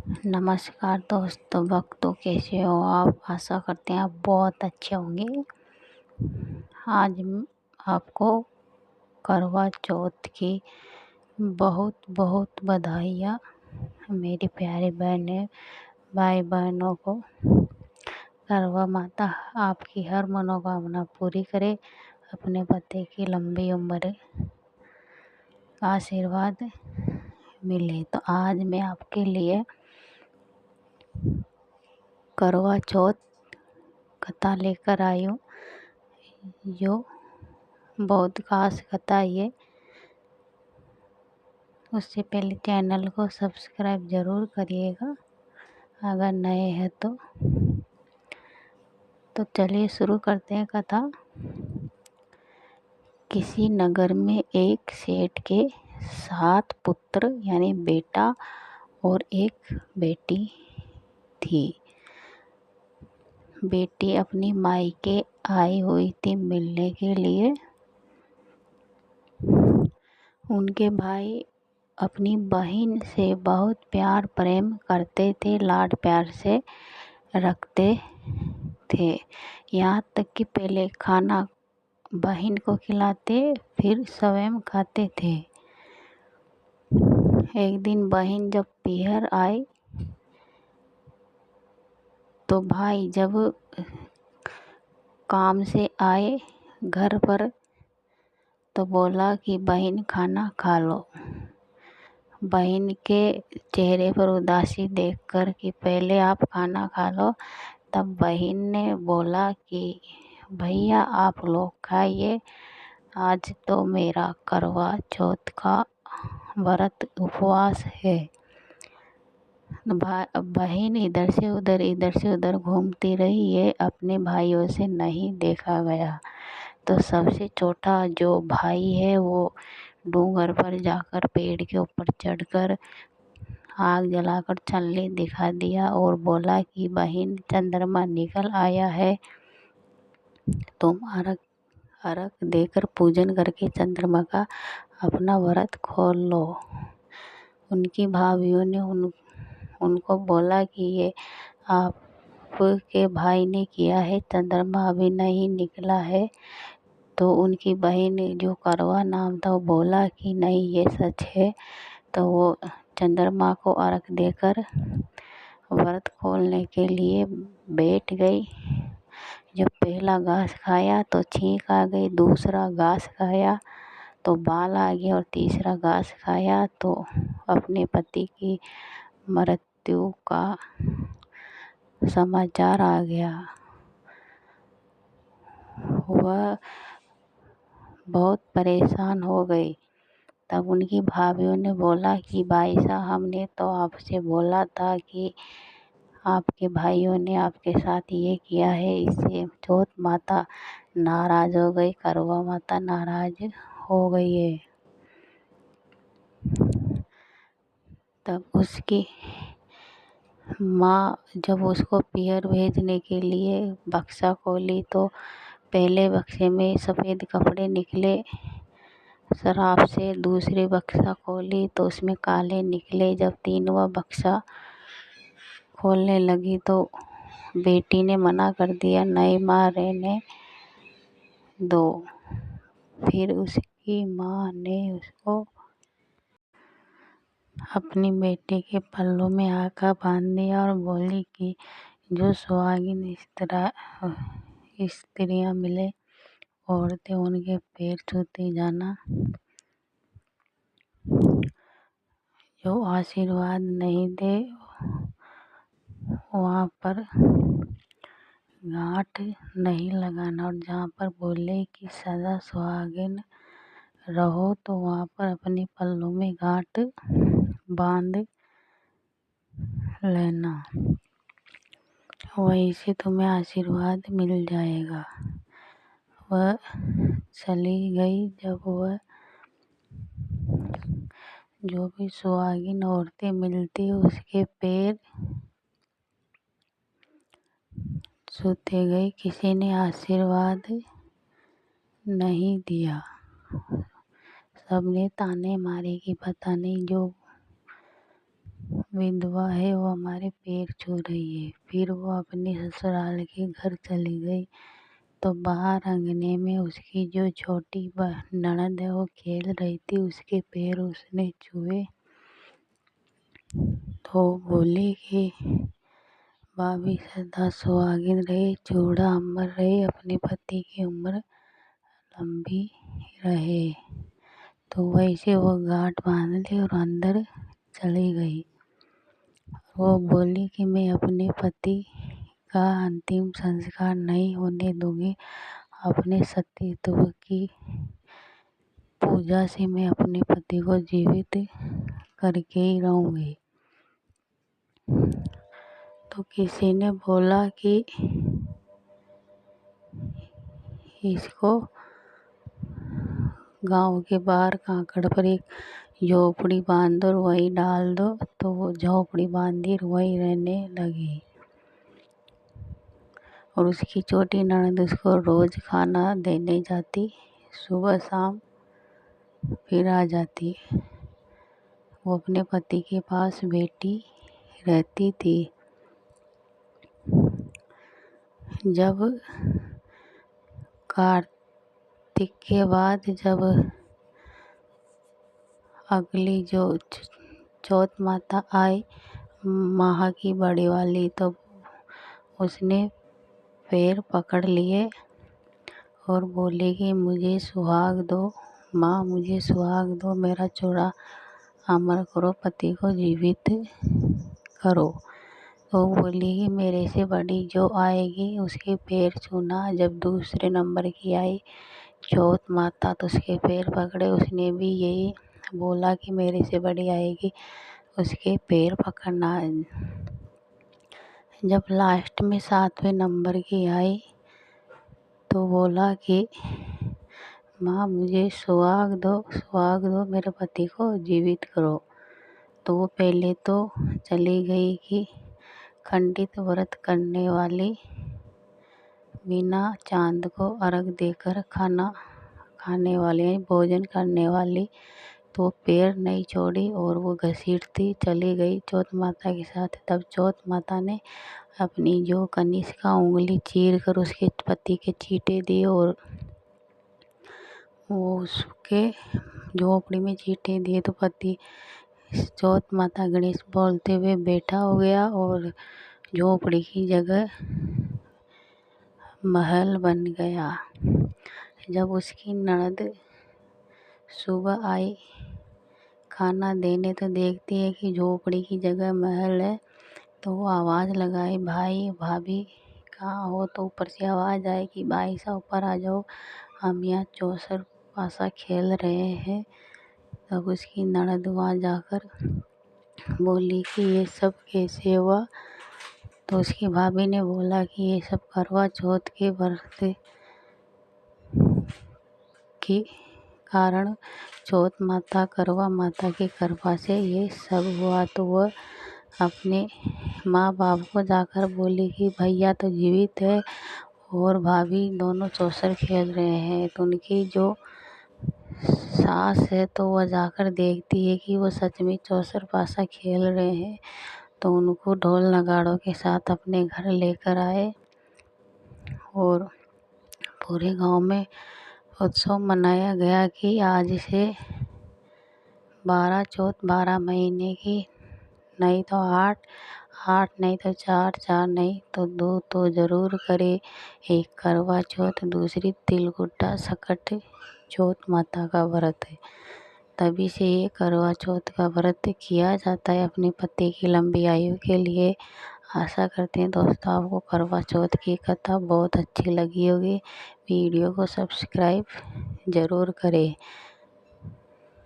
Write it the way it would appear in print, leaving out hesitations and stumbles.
नमस्कार दोस्तों, भक्तों, कैसे हो आप। आशा करते हैं आप बहुत अच्छे होंगे। आज आपको करवा चौथ की बहुत बहुत बधाइयाँ। मेरी प्यारी बहनें, भाई बहनों को करवा माता आपकी हर मनोकामना पूरी करे, अपने पति की लंबी उम्र का आशीर्वाद मिले। तो आज मैं आपके लिए करवा चौथ कथा लेकर आई हूँ, जो बहुत खास कथा ये। उससे पहले चैनल को सब्सक्राइब ज़रूर करिएगा अगर नए हैं तो चलिए शुरू करते हैं कथा। किसी नगर में एक सेठ के 7 पुत्र यानी बेटा और एक बेटी थी। बेटी अपनी मायके आई हुई थी मिलने के लिए। उनके भाई अपनी बहन से बहुत प्यार प्रेम करते थे, लाड प्यार से रखते थे। यहाँ तक कि पहले खाना बहन को खिलाते, फिर स्वयं खाते थे। एक दिन बहन जब पीहर आई तो भाई जब काम से आए घर पर तो बोला कि बहन खाना खा लो। बहन के चेहरे पर उदासी देखकर कि पहले आप खाना खा लो, तब बहन ने बोला कि भैया आप लोग खाइए, आज तो मेरा करवा चौथ का व्रत उपवास है। बहन इधर से उधर घूमती रही। ये अपने भाइयों से नहीं देखा गया तो सबसे छोटा जो भाई है वो डूंगर पर जाकर पेड़ के ऊपर चढ़कर आग जलाकर छलनी दिखा दिया और बोला कि बहन चंद्रमा निकल आया है, तुम अर्घ देकर पूजन करके चंद्रमा का अपना व्रत खोल लो। उनकी भाभियों ने उनको बोला कि ये आपके भाई ने किया है, चंद्रमा अभी नहीं निकला है। तो उनकी बहन जो करवा नाम था वो बोला कि नहीं ये सच है। तो वो चंद्रमा को अर्घ देकर व्रत खोलने के लिए बैठ गई। जब पहला घास खाया तो छींक आ गई, दूसरा घास खाया तो बाल आ गया और तीसरा घास खाया तो अपने पति की मृत्यु का समाचार आ गया। वह बहुत परेशान हो गई। तब उनकी भाभियों ने बोला कि भाई साहब, हमने तो आपसे बोला था कि आपके भाइयों ने आपके साथ ये किया है। इससे चौथ माता नाराज़ हो गई, करवा माता नाराज़ हो गई है। तब उसकी माँ जब उसको पीहर भेजने के लिए बक्सा खोली तो पहले बक्से में सफ़ेद कपड़े निकले शराब से, दूसरे बक्सा खोली तो उसमें काले निकले। जब तीनवा बक्सा खोलने लगी तो बेटी ने मना कर दिया, नहीं माँ रहने दो। फिर उसकी माँ ने उसको अपनी बेटी के पल्लू में आका बांध दिया और बोली कि जो सुहागिन स्त्रियाँ मिले औरतें उनके पैर छूते जाना, जो आशीर्वाद नहीं दे वहाँ पर गांठ नहीं लगाना, और जहाँ पर बोले कि सदा सुहागिन रहो तो वहाँ पर अपने पल्लू में गांठ बांध लेना, वहीं से तुम्हें आशीर्वाद मिल जाएगा। वह चली गई। जब वह जो भी सुहागिन औरतें मिलती उसके पैर छूते गई, किसी ने आशीर्वाद नहीं दिया। सबने ताने मारे कि पता नहीं जो विधवा है वो हमारे पैर छू रही है। फिर वो अपने ससुराल के घर चली गई तो बाहर अंगने में उसकी जो छोटी ननद है वो खेल रही थी, उसके पैर उसने छुए तो बोली कि भाभी सदा सुहागिन रहे, चूड़ा अमर रहे, अपने पति की उम्र लंबी रहे। तो वैसे वो गांठ बांध ली और अंदर चली गई। वो बोली कि मैं अपने पति का अंतिम संस्कार नहीं होने दूंगी, अपने सतीत्व की पूजा से मैं अपने पति को जीवित करके ही रहूंगी। तो किसी ने बोला कि इसको गांव के बाहर कांकड़ पर एक झोपड़ी बांध दो और वहीं डाल दो। तो वो झोपड़ी बांधी और वहीं रहने लगी और उसकी छोटी ननद उसको रोज खाना देने जाती, सुबह शाम फिर आ जाती। वो अपने पति के पास बैठी रहती थी। जब कार्तिक के बाद जब अगली जो चौथ माता आई, माह की बड़ी वाली, तो उसने पैर पकड़ लिए और बोले कि मुझे सुहाग दो माँ, मुझे सुहाग दो, मेरा चूड़ा अमर करो, पति को जीवित करो। तो बोली कि मेरे से बड़ी जो आएगी उसके पैर छूना। जब दूसरे नंबर की आई चौथ माता तो उसके पैर पकड़े, उसने भी यही बोला कि मेरे से बड़ी आएगी उसके पैर पकड़ना। जब लास्ट में 7वें नंबर की आई तो बोला कि माँ मुझे सुहाग दो, मेरे पति को जीवित करो। तो वो पहले तो चली गई कि खंडित व्रत करने वाली बिना चांद को अर्घ देकर खाना खाने वाले भोजन करने वाली, तो पैर नहीं छोड़ी और वो घसीटती चली गई चौथ माता के साथ। तब चौथ माता ने अपनी जो कनिष्का उंगली चीर कर उसके पति के चींटे दिए और वो उसके झोपड़ी में चींटे दिए। तो पति चौथ माता गणेश बोलते हुए बैठा हो गया और झोपड़ी की जगह महल बन गया। जब उसकी ननद सुबह आई खाना देने तो देखती है कि झोपड़ी की जगह महल है। तो वो आवाज़ लगाई, भाई भाभी कहाँ हो? तो ऊपर से आवाज़ आई कि भाई साहब ऊपर आ जाओ, हम यहाँ चौसर पासा खेल रहे हैं। तब उसकी ननद वहाँ जाकर बोली कि ये सब कैसे हुआ? तो उसकी भाभी ने बोला कि ये सब करवा चौथ के व्रत के कारण चौथ माता करवा माता की कृपा से ये सब हुआ। तो वह अपने माँ बाप को जाकर बोली कि भैया तो जीवित है और भाभी दोनों चौसर खेल रहे हैं। तो उनकी जो सास है तो वह जाकर देखती है कि वो सच में चौसर पासा खेल रहे हैं। तो उनको ढोल नगाड़ों के साथ अपने घर लेकर आए और पूरे गांव में उत्सव मनाया गया कि आज से 12 चौथ 12 महीने की, नहीं तो 8 नहीं तो 4 नहीं तो 2 तो ज़रूर करे। एक करवा चौथ, दूसरी तिलकुटा सकट चौथ माता का व्रत है। तभी से ये करवा चौथ का व्रत किया जाता है अपने पति की लंबी आयु के लिए। आशा करते हैं दोस्तों आपको करवा चौथ की कथा बहुत अच्छी लगी होगी। वीडियो को सब्सक्राइब ज़रूर करें।